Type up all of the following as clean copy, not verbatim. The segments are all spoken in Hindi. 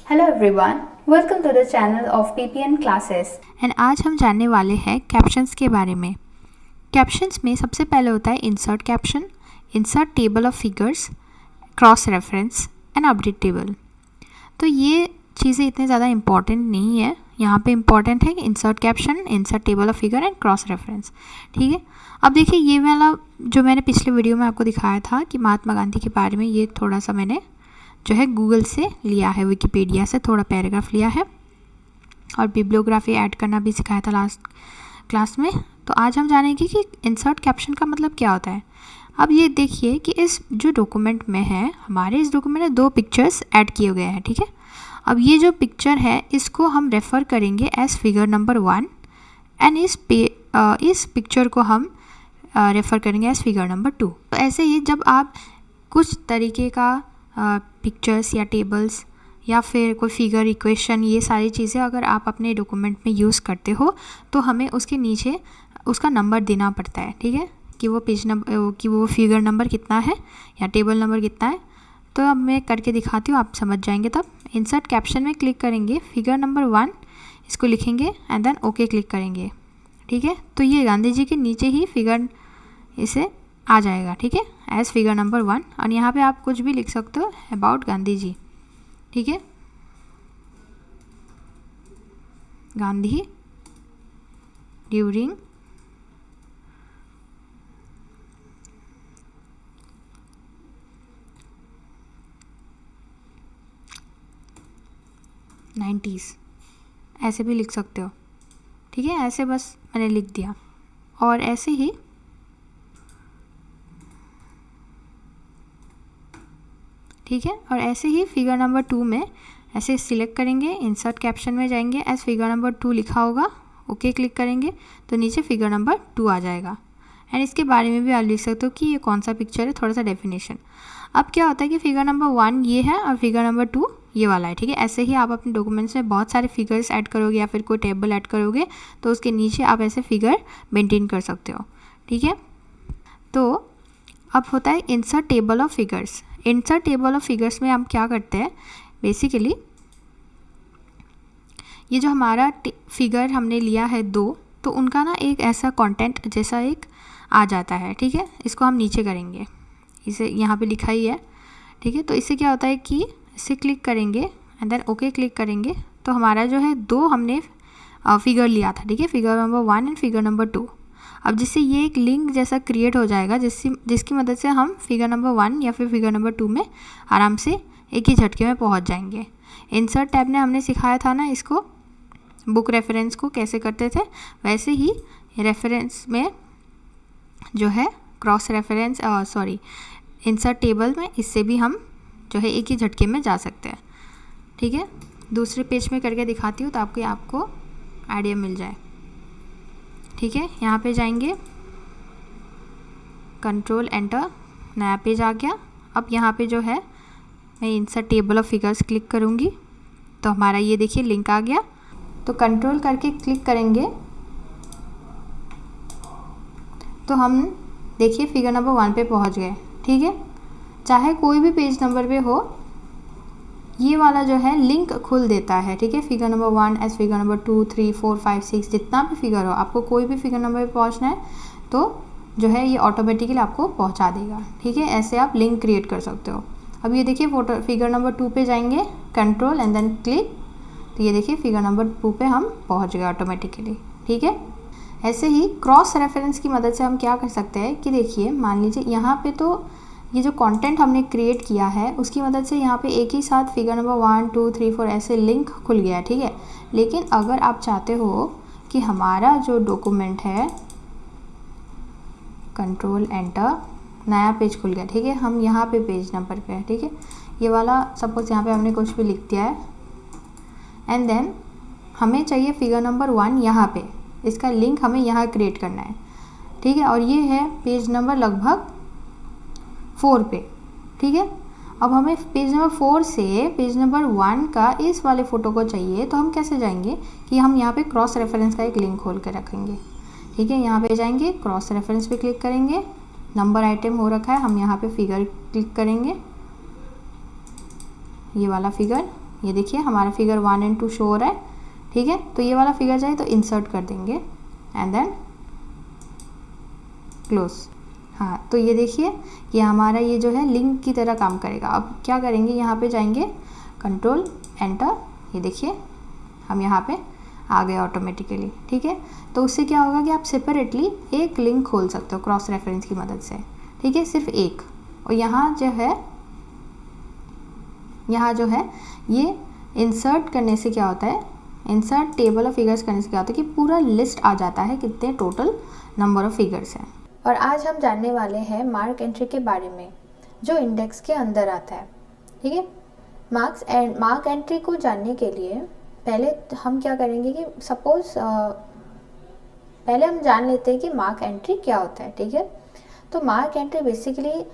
Hello everyone, welcome to the channel of PPN Classes. And आज हम जानने वाले हैं कैप्शंस के बारे में। कैप्शंस में सबसे पहले होता है insert caption, insert table of figures, cross reference and update table. तो ये चीज़ें इतने ज़्यादा इंपॉर्टेंट नहीं है, यहाँ पे इंपॉर्टेंट है कि insert caption, insert table of figure and cross reference. ठीक है, अब देखिए ये वाला जो मैंने पिछले वीडियो में आपको दिखाया था कि महात्मा गांधी के बारे में, ये थोड़ा सा मैंने जो है गूगल से लिया है, विकिपीडिया से थोड़ा पैराग्राफ लिया है और बिब्लियोग्राफी ऐड करना भी सिखाया था लास्ट क्लास में। तो आज हम जानेंगे कि इंसर्ट कैप्शन का मतलब क्या होता है। अब ये देखिए कि इस जो डॉक्यूमेंट में है, हमारे इस डॉक्यूमेंट में 2 पिक्चर्स ऐड किए गए हैं। ठीक है, अब ये जो पिक्चर है इसको हम रेफ़र करेंगे एज फिगर नंबर 1 एंड इस पिक्चर को हम रेफ़र करेंगे एज फिगर नंबर 2। तो ऐसे ही जब आप कुछ तरीके का पिक्चर्स या टेबल्स या फिर कोई फिगर, इक्वेशन, ये सारी चीज़ें अगर आप अपने डॉक्यूमेंट में यूज़ करते हो तो हमें उसके नीचे उसका नंबर देना पड़ता है। ठीक है, कि वो पेज नंबर, कि वो फिगर नंबर कितना है या टेबल नंबर कितना है। तो अब मैं करके दिखाती हूँ, आप समझ जाएंगे। तब इंसर्ट कैप्शन में क्लिक करेंगे, फिगर नंबर 1 इसको लिखेंगे एंड देन ओके क्लिक करेंगे। ठीक है, तो ये गांधी जी के नीचे ही फिगर इसे आ जाएगा। ठीक है, एज फिगर नंबर 1, और यहाँ पे आप कुछ भी लिख सकते हो अबाउट गांधी जी। ठीक है, गांधी ड्यूरिंग नाइन्टीज़, ऐसे भी लिख सकते हो। ठीक है, ऐसे बस मैंने लिख दिया। और ऐसे ही ठीक है, और ऐसे ही फिगर नंबर 2 में ऐसे सिलेक्ट करेंगे, इंसर्ट कैप्शन में जाएंगे, एज फिगर नंबर 2 लिखा होगा, ओके क्लिक करेंगे तो नीचे फिगर नंबर 2 आ जाएगा। एंड इसके बारे में भी आप लिख सकते हो कि ये कौन सा पिक्चर है, थोड़ा सा डेफिनेशन। अब क्या होता है कि फिगर नंबर 1 ये है और फिगर नंबर 2 ये वाला है। ठीक है, ऐसे ही आप अपने डॉक्यूमेंट्स में बहुत सारे फिगर्स ऐड करोगे या फिर कोई टेबल ऐड करोगे तो उसके नीचे आप ऐसे फिगर मेंटेन कर सकते हो। ठीक है, तो अब होता है insert table of figures. Insert table of figures में हम क्या करते हैं, बेसिकली ये जो हमारा फिगर हमने लिया है 2, तो उनका ना एक ऐसा कंटेंट जैसा एक आ जाता है। ठीक है, इसको हम नीचे करेंगे, इसे यहाँ पे लिखा ही है। ठीक है, तो इससे क्या होता है कि इसे क्लिक करेंगे एंड देन ओके क्लिक करेंगे तो हमारा जो है 2 हमने फिगर लिया था। ठीक है, figure number 1 and figure number 2। अब जिससे ये एक लिंक जैसा क्रिएट हो जाएगा जिसकी मदद से हम फिगर नंबर 1 या फिर फिगर नंबर 2 में आराम से एक ही झटके में पहुंच जाएंगे। इंसर्ट टैब ने हमने सिखाया था ना इसको, बुक रेफरेंस को कैसे करते थे, वैसे ही रेफरेंस में जो है क्रॉस रेफरेंस, इंसर्ट टेबल में इससे भी हम जो है एक ही झटके में जा सकते हैं। ठीक है, दूसरे पेज में करके दिखाती हूँ तो आपको आइडिया मिल जाए। ठीक है, यहाँ पे जाएंगे, कंट्रोल एंटर, नया पेज आ गया। अब यहाँ पे जो है मैं insert table of figures click करूँगी तो हमारा ये देखिए लिंक आ गया। तो कंट्रोल करके क्लिक करेंगे तो हम देखिए फिगर नंबर 1 पे पहुँच गए। ठीक है, चाहे कोई भी पेज नंबर पे हो, ये वाला जो है लिंक खुल देता है। ठीक है, figure number 1 as figure number 2, 3, 4, 5, 6, जितना भी फिगर हो, आपको कोई भी फिगर नंबर पे पहुंचना है तो जो है ये ऑटोमेटिकली आपको पहुंचा देगा। ठीक है, ऐसे आप लिंक क्रिएट कर सकते हो। अब ये देखिए फोटो फिगर नंबर 2 पे जाएंगे, कंट्रोल एंड देन क्लिक, तो ये देखिए फिगर नंबर 2 पे हम पहुँच गए ऑटोमेटिकली। ठीक है, ऐसे ही क्रॉस रेफरेंस की मदद से हम क्या कर सकते हैं कि देखिए मान लीजिए यहाँ पे तो ये जो कंटेंट हमने क्रिएट किया है उसकी मदद से यहाँ पे एक ही साथ फिगर नंबर 1, 2, 3, 4 ऐसे लिंक खुल गया है। ठीक है, लेकिन अगर आप चाहते हो कि हमारा जो डॉक्यूमेंट है, कंट्रोल एंटर, नया पेज खुल गया। ठीक है, हम यहाँ पे पेज नंबर पे है। ठीक है, ये वाला सपोज यहाँ पे हमने कुछ भी लिख दिया है एंड देन हमें चाहिए फिगर नंबर 1 यहाँ पे, इसका लिंक हमें यहाँ क्रिएट करना है। ठीक है, और ये है पेज नंबर लगभग 4 पे। ठीक है, अब हमें पेज नंबर 4 से पेज नंबर 1 का इस वाले फ़ोटो को चाहिए तो हम कैसे जाएंगे कि हम यहाँ पे क्रॉस रेफरेंस का एक लिंक खोल के रखेंगे। ठीक है, यहाँ पे जाएंगे, क्रॉस रेफरेंस पे क्लिक करेंगे, नंबर आइटम हो रखा है, हम यहाँ पे फिगर क्लिक करेंगे, ये वाला फिगर ये देखिए हमारा फिगर 1 एंड 2 शो हो रहा है, ठीक है। तो ये वाला फिगर चाहिए तो इंसर्ट कर देंगे एंड देन क्लोज। हाँ, तो ये देखिए ये हमारा ये जो है लिंक की तरह काम करेगा। अब क्या करेंगे, यहाँ पे जाएंगे, कंट्रोल एंटर, ये देखिए हम यहाँ पे आ गए ऑटोमेटिकली, ठीक है। तो उससे क्या होगा कि आप सेपरेटली एक लिंक खोल सकते हो क्रॉस रेफरेंस की मदद से, ठीक है, सिर्फ एक। और यहाँ जो है ये इंसर्ट करने से क्या होता है, इंसर्ट टेबल ऑफ फिगर्स करने से क्या होता है कि पूरा लिस्ट आ जाता है कितने टोटल नंबर ऑफ फिगर्स हैं। और आज हम जानने वाले हैं मार्क एंट्री के बारे में, जो इंडेक्स के अंदर आता है, ठीक है। मार्क एंट्री को जानने के लिए पहले हम क्या करेंगे कि पहले हम जान लेते हैं कि मार्क एंट्री क्या होता है, ठीक है। तो mark entry basically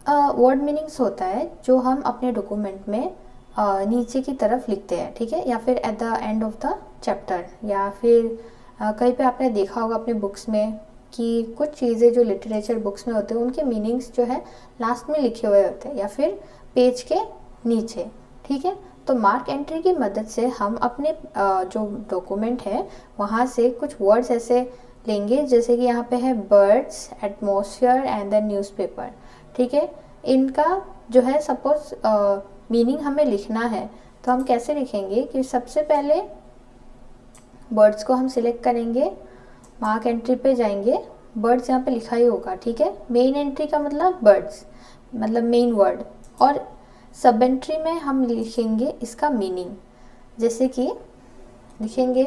word meanings होता है जो हम अपने डॉक्यूमेंट में नीचे की तरफ लिखते हैं, ठीक है, या फिर eight the end of the chapter, या फिर कहीं पे आपने देखा होगा अपने बुक्स में कि कुछ चीज़ें जो लिटरेचर बुक्स में होते हैं उनके मीनिंग्स जो है लास्ट में लिखे हुए होते हैं या फिर पेज के नीचे, ठीक है। तो मार्क एंट्री की मदद से हम अपने जो डॉक्यूमेंट है वहाँ से कुछ वर्ड्स ऐसे लेंगे, जैसे कि यहाँ पे है birds, atmosphere and the newspaper, ठीक है। इनका जो है सपोज मीनिंग हमें लिखना है तो हम कैसे लिखेंगे कि सबसे पहले बर्ड्स को हम सिलेक्ट करेंगे, मार्क एंट्री पे जाएंगे, बर्ड्स यहाँ पे लिखा ही होगा, ठीक है। मेन एंट्री का मतलब बर्ड्स, मतलब मेन वर्ड, और सब एंट्री में हम लिखेंगे इसका मीनिंग, जैसे कि लिखेंगे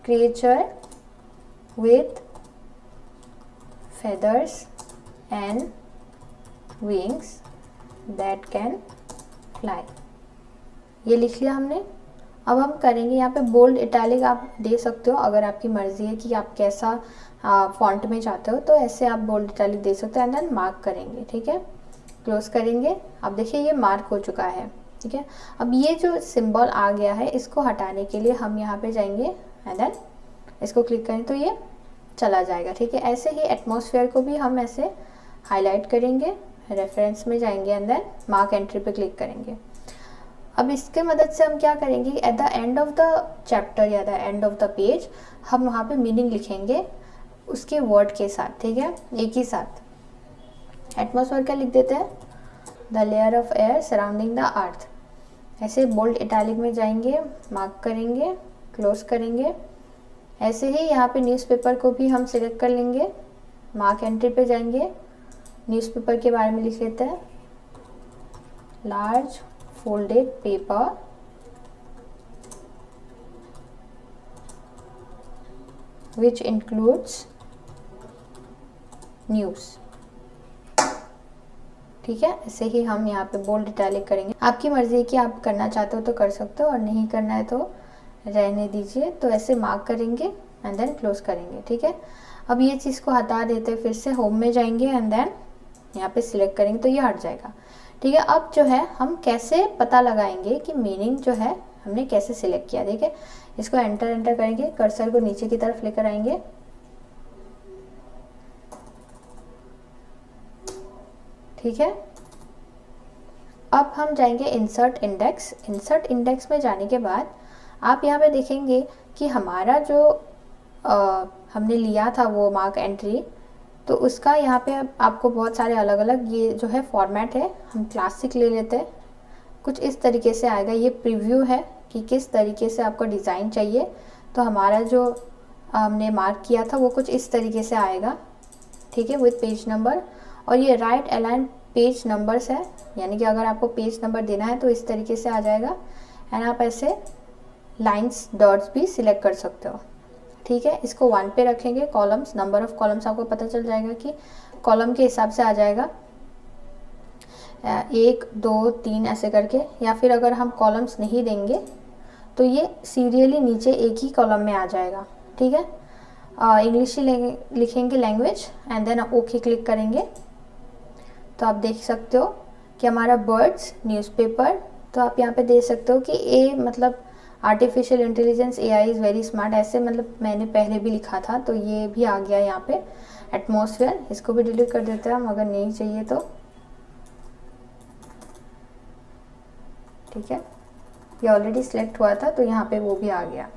creature with feathers and wings that can fly, ये लिख लिया हमने। अब हम करेंगे यहाँ पे बोल्ड इटैलिक आप दे सकते हो, अगर आपकी मर्ज़ी है कि आप कैसा फॉन्ट में चाहते हो तो ऐसे आप बोल्ड इटैलिक दे सकते हो एंड देन मार्क करेंगे, ठीक है। क्लोज करेंगे, अब देखिए ये मार्क हो चुका है, ठीक है। अब ये जो सिंबल आ गया है इसको हटाने के लिए हम यहाँ पे जाएंगे एंड देन इसको क्लिक करें तो ये चला जाएगा, ठीक है। ऐसे ही एटमॉस्फेयर को भी हम ऐसे हाईलाइट करेंगे, रेफरेंस में जाएंगे एंड देन मार्क एंट्री पे क्लिक करेंगे। अब इसके मदद से हम क्या करेंगे, at the end of the chapter या the end of the page हम वहाँ पे मीनिंग लिखेंगे उसके वर्ड के साथ, ठीक है, एक ही साथ। एटमॉस्फेयर का लिख देते हैं, the layer of air surrounding the earth, ऐसे बोल्ड इटैलिक में जाएंगे, मार्क करेंगे, क्लोज करेंगे। ऐसे ही यहाँ पे न्यूज़पेपर को भी हम सिलेक्ट कर लेंगे, मार्क एंट्री पे जाएंगे, न्यूज़पेपर के बारे में लिख लेते हैं, large folded paper which includes news, ठीक है। ऐसे ही हम यहाँ पे बोल्ड इटैलिक करेंगे। आपकी मर्जी है कि आप करना चाहते हो तो कर सकते हो और नहीं करना है तो रहने दीजिए। तो ऐसे मार्क करेंगे एंड देन क्लोज करेंगे, ठीक है। अब ये चीज़ को हटा देते हैं, फिर से होम में जाएंगे एंड देन यहाँ पे सिलेक्ट करेंगे तो ये हट जाएगा, ठीक है। अब जो है हम कैसे पता लगाएंगे कि मीनिंग जो है हमने कैसे सिलेक्ट किया, ठीक है। इसको एंटर करेंगे, कर्सर को नीचे की तरफ लेकर आएंगे, ठीक है। अब हम जाएंगे इंसर्ट इंडेक्स। इंसर्ट इंडेक्स में जाने के बाद आप यहाँ पे देखेंगे कि हमारा जो हमने लिया था वो मार्क एंट्री, तो उसका यहाँ पे आपको बहुत सारे अलग अलग ये जो है फॉर्मेट है। हम क्लासिक ले लेते हैं, कुछ इस तरीके से आएगा। ये प्रीव्यू है कि किस तरीके से आपको डिज़ाइन चाहिए। तो हमारा जो हमने मार्क किया था वो कुछ इस तरीके से आएगा, ठीक है, विथ पेज नंबर। और ये राइट अलाइन पेज नंबर्स है, यानी कि अगर आपको पेज नंबर देना है तो इस तरीके से आ जाएगा। एंड आप ऐसे लाइन्स डॉट्स भी सिलेक्ट कर सकते हो, ठीक है। इसको 1 पे रखेंगे, कॉलम्स, नंबर ऑफ कॉलम्स आपको पता चल जाएगा कि कॉलम के हिसाब से आ जाएगा, 1 2 3 ऐसे करके। या फिर अगर हम कॉलम्स नहीं देंगे तो ये सीरियली नीचे एक ही कॉलम में आ जाएगा, ठीक है। इंग्लिश ही लिखेंगे language and then okay click करेंगे तो आप देख सकते हो कि हमारा बर्ड्स, न्यूज़पेपर, तो आप यहाँ पे देख सकते हो कि ए मतलब artificial intelligence, AI is very smart, ऐसे मतलब मैंने पहले भी लिखा था तो ये भी आ गया यहाँ पे। एटमॉस्फेयर, इसको भी डिलीट कर देते हैं हम अगर नहीं चाहिए तो। ठीक है, ये ऑलरेडी सिलेक्ट हुआ था तो यहाँ पे वो भी आ गया।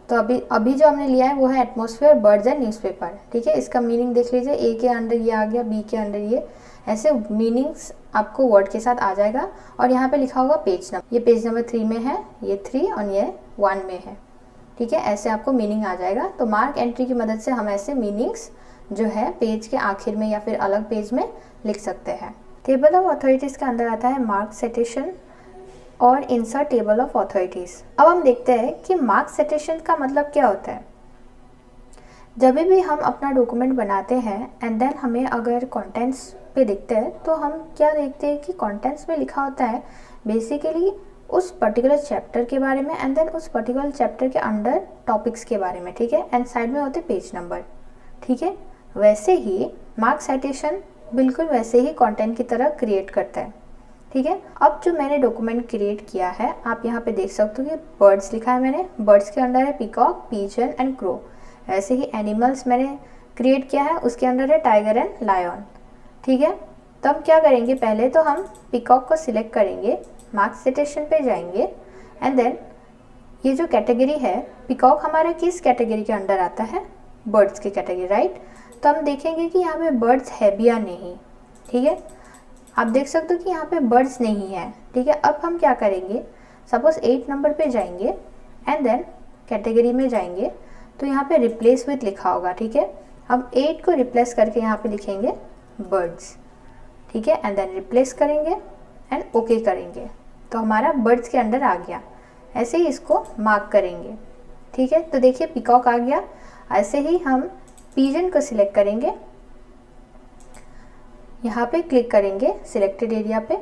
तो अभी जो हमने लिया है वो है एटमॉस्फेयर, बर्ड्स एंड न्यूज़पेपर। ठीक है, इसका मीनिंग देख लीजिए, ए के अंडर ये आ गया, बी के अंडर ये, ऐसे मीनिंग्स आपको वर्ड के साथ आ जाएगा। और यहाँ पे लिखा होगा पेज नंबर, ये पेज नंबर 3 में है, ये 3 और ये 1 में है। ठीक है, ऐसे आपको मीनिंग आ जाएगा। तो मार्क एंट्री की मदद से हम ऐसे मीनिंग्स जो है पेज के आखिर में या फिर अलग पेज में लिख सकते हैं। टेबल ऑफ अथॉरिटीज़ के अंदर आता है मार्क सिटेशन और इंसर्ट टेबल ऑफ अथॉरिटीज़। अब हम देखते हैं कि मार्क सिटेशन का मतलब क्या होता है। जब भी हम अपना डॉक्यूमेंट बनाते हैं एंड देन हमें अगर कंटेंट्स पे दिखते हैं तो हम क्या देखते हैं कि कंटेंट्स में लिखा होता है बेसिकली उस पर्टिकुलर चैप्टर के बारे में एंड देन उस पर्टिकुलर चैप्टर के अंडर टॉपिक्स के बारे में। ठीक है, एंड साइड में होते पेज नंबर। ठीक है, वैसे ही मार्क साइटेशन बिल्कुल वैसे ही कंटेंट की तरह क्रिएट करता है। ठीक है, अब जो मैंने डॉक्यूमेंट क्रिएट किया है आप यहाँ पे देख सकते हो कि बर्ड्स लिखा है मैंने, बर्ड्स के अंदर है पीकॉक, पिजन एंड क्रो। ऐसे ही एनिमल्स मैंने क्रिएट किया है, उसके अंदर है टाइगर एंड लायन। ठीक है, तो हम क्या करेंगे, पहले तो हम पीकॉक को सिलेक्ट करेंगे, मार्क सिटेशन पे जाएंगे एंड देन ये जो कैटेगरी है पीकॉक हमारे किस कैटेगरी के अंडर आता है, बर्ड्स की कैटेगरी, राइट। तो हम देखेंगे कि यहाँ पे बर्ड्स है भी या नहीं। ठीक है, आप देख सकते हो कि यहाँ पे बर्ड्स नहीं है। ठीक है, अब हम क्या करेंगे, सपोज 8 नंबर पे जाएंगे एंड देन कैटेगरी में जाएंगे तो यहाँ पे रिप्लेस विथ लिखा होगा। ठीक है, हम 8 को रिप्लेस करके यहाँ पे लिखेंगे बर्ड्स। ठीक है, एंड देन रिप्लेस करेंगे एंड ओके करेंगे तो हमारा बर्ड्स के अंडर आ गया। ऐसे ही इसको मार्क करेंगे। ठीक है, तो देखिए पीकॉक आ गया। ऐसे ही हम पिजन को सिलेक्ट करेंगे, यहाँ पे क्लिक करेंगे सिलेक्टेड एरिया पे,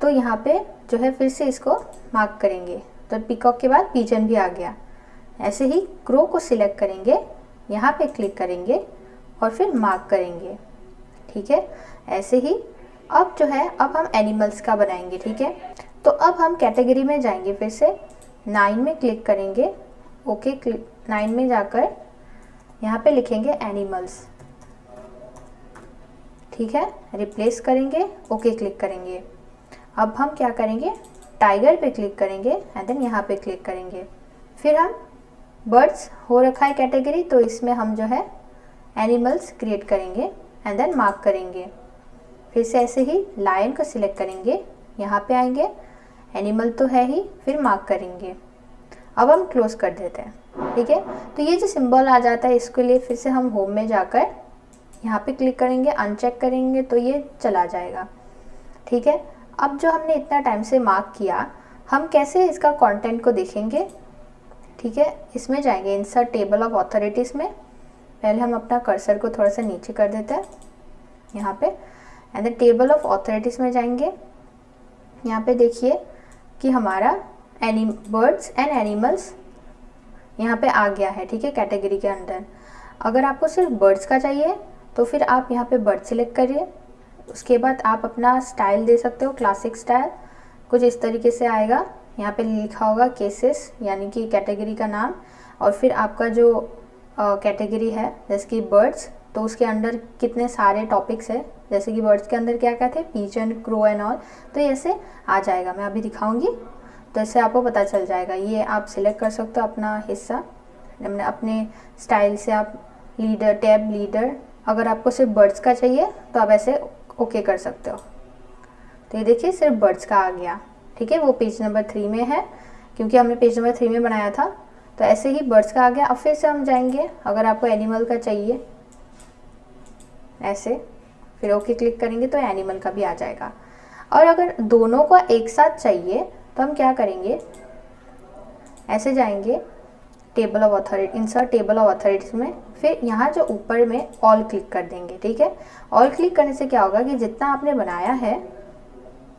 तो यहाँ पे जो है फिर से इसको मार्क करेंगे तो पीकॉक के बाद पिजन भी आ गया। ऐसे ही क्रो को सिलेक्ट करेंगे, यहाँ पे क्लिक करेंगे और फिर मार्क करेंगे। ठीक है, ऐसे ही अब जो है अब हम एनिमल्स का बनाएंगे। ठीक है, तो अब हम कैटेगरी में जाएंगे, फिर से 9 में क्लिक करेंगे, ओके 9 में जाकर यहाँ पे लिखेंगे एनिमल्स। ठीक है, रिप्लेस करेंगे, ओके क्लिक करेंगे। अब हम क्या करेंगे, टाइगर पे क्लिक करेंगे एंड देन यहाँ पे क्लिक करेंगे। फिर हम बर्ड्स हो रखा है कैटेगरी तो इसमें हम जो है एनिमल्स क्रिएट करेंगे एंड देन मार्क करेंगे। फिर से ऐसे ही लायन को सिलेक्ट करेंगे, यहाँ पे आएंगे, एनिमल तो है ही, फिर मार्क करेंगे। अब हम क्लोज कर देते हैं। ठीक है, तो ये जो सिंबल आ जाता है इसके लिए फिर से हम होम में जाकर यहाँ पे क्लिक करेंगे, अनचेक करेंगे तो ये चला जाएगा। ठीक है, अब जो हमने इतना टाइम से मार्क किया हम कैसे इसका कंटेंट को देखेंगे। ठीक है, इसमें जाएंगे इंसर्ट टेबल ऑफ अथॉरिटीज़ में, पहले हम अपना कर्सर को थोड़ा सा नीचे कर देते हैं यहाँ पे and then table of authorities में जाएंगे। यहाँ पे देखिए कि हमारा बर्ड्स एंड एनिमल्स यहाँ पे आ गया है। ठीक है, कैटेगरी के अंदर। अगर आपको सिर्फ बर्ड्स का चाहिए तो फिर आप यहाँ पे बर्ड सिलेक्ट करिए, उसके बाद आप अपना स्टाइल दे सकते हो, क्लासिक स्टाइल कुछ इस तरीके से आएगा। यहाँ पे लिखा होगा केसेस यानी कि कैटेगरी का नाम और फिर आपका जो कैटेगरी है जैसे कि बर्ड्स तो उसके अंदर कितने सारे टॉपिक्स है, जैसे कि बर्ड्स के अंदर क्या क्या थे, पिजन, क्रो एंड ऑल, तो ऐसे आ जाएगा। मैं अभी दिखाऊंगी तो इससे आपको पता चल जाएगा। ये आप सिलेक्ट कर सकते हो अपना हिस्सा अपने स्टाइल से, आप लीडर, टैब लीडर। अगर आपको सिर्फ बर्ड्स का चाहिए तो आप ऐसे ओके कर सकते हो। तो ये देखिए सिर्फ बर्ड्स का आ गया। ठीक है, वो पेज नंबर 3 में है क्योंकि हमने पेज नंबर 3 में बनाया था, तो ऐसे ही बर्ड्स का आ गया। अब फिर से हम जाएंगे, अगर आपको एनिमल का चाहिए ऐसे, फिर ओके क्लिक करेंगे तो एनिमल का भी आ जाएगा। और अगर दोनों को एक साथ चाहिए तो हम क्या करेंगे, ऐसे जाएंगे table of authority, insert table of authorities में, फिर यहाँ जो ऊपर में ऑल क्लिक कर देंगे। ठीक है, ऑल क्लिक करने से क्या होगा कि जितना आपने बनाया है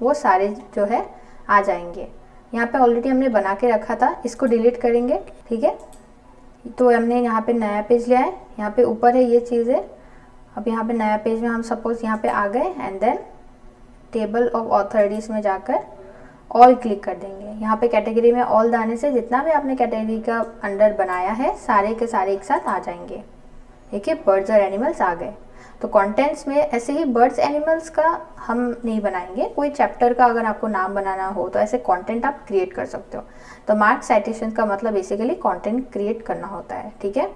वो सारे जो है आ जाएंगे। यहाँ पे ऑलरेडी हमने बना के रखा था, इसको डिलीट करेंगे। ठीक है, तो हमने यहाँ पे नया पेज लिया है, यहाँ पे ऊपर है ये चीज़ें। अब यहाँ पे नया पेज में हम सपोज यहाँ पे आ गए and then table of authorities में जाकर ऑल क्लिक कर देंगे। यहाँ पे कैटेगरी में ऑल दाने से जितना भी आपने कैटेगरी का अंडर बनाया है सारे के सारे एक साथ आ जाएंगे। देखिए बर्ड्स और एनिमल्स आ गए। तो कंटेंट्स में ऐसे ही बर्ड्स एनिमल्स का हम नहीं बनाएंगे, कोई चैप्टर का अगर आपको नाम बनाना हो तो ऐसे कंटेंट आप क्रिएट कर सकते हो। तो मार्क साइटेशन का मतलब बेसिकली कंटेंट क्रिएट करना होता है, ठीक है।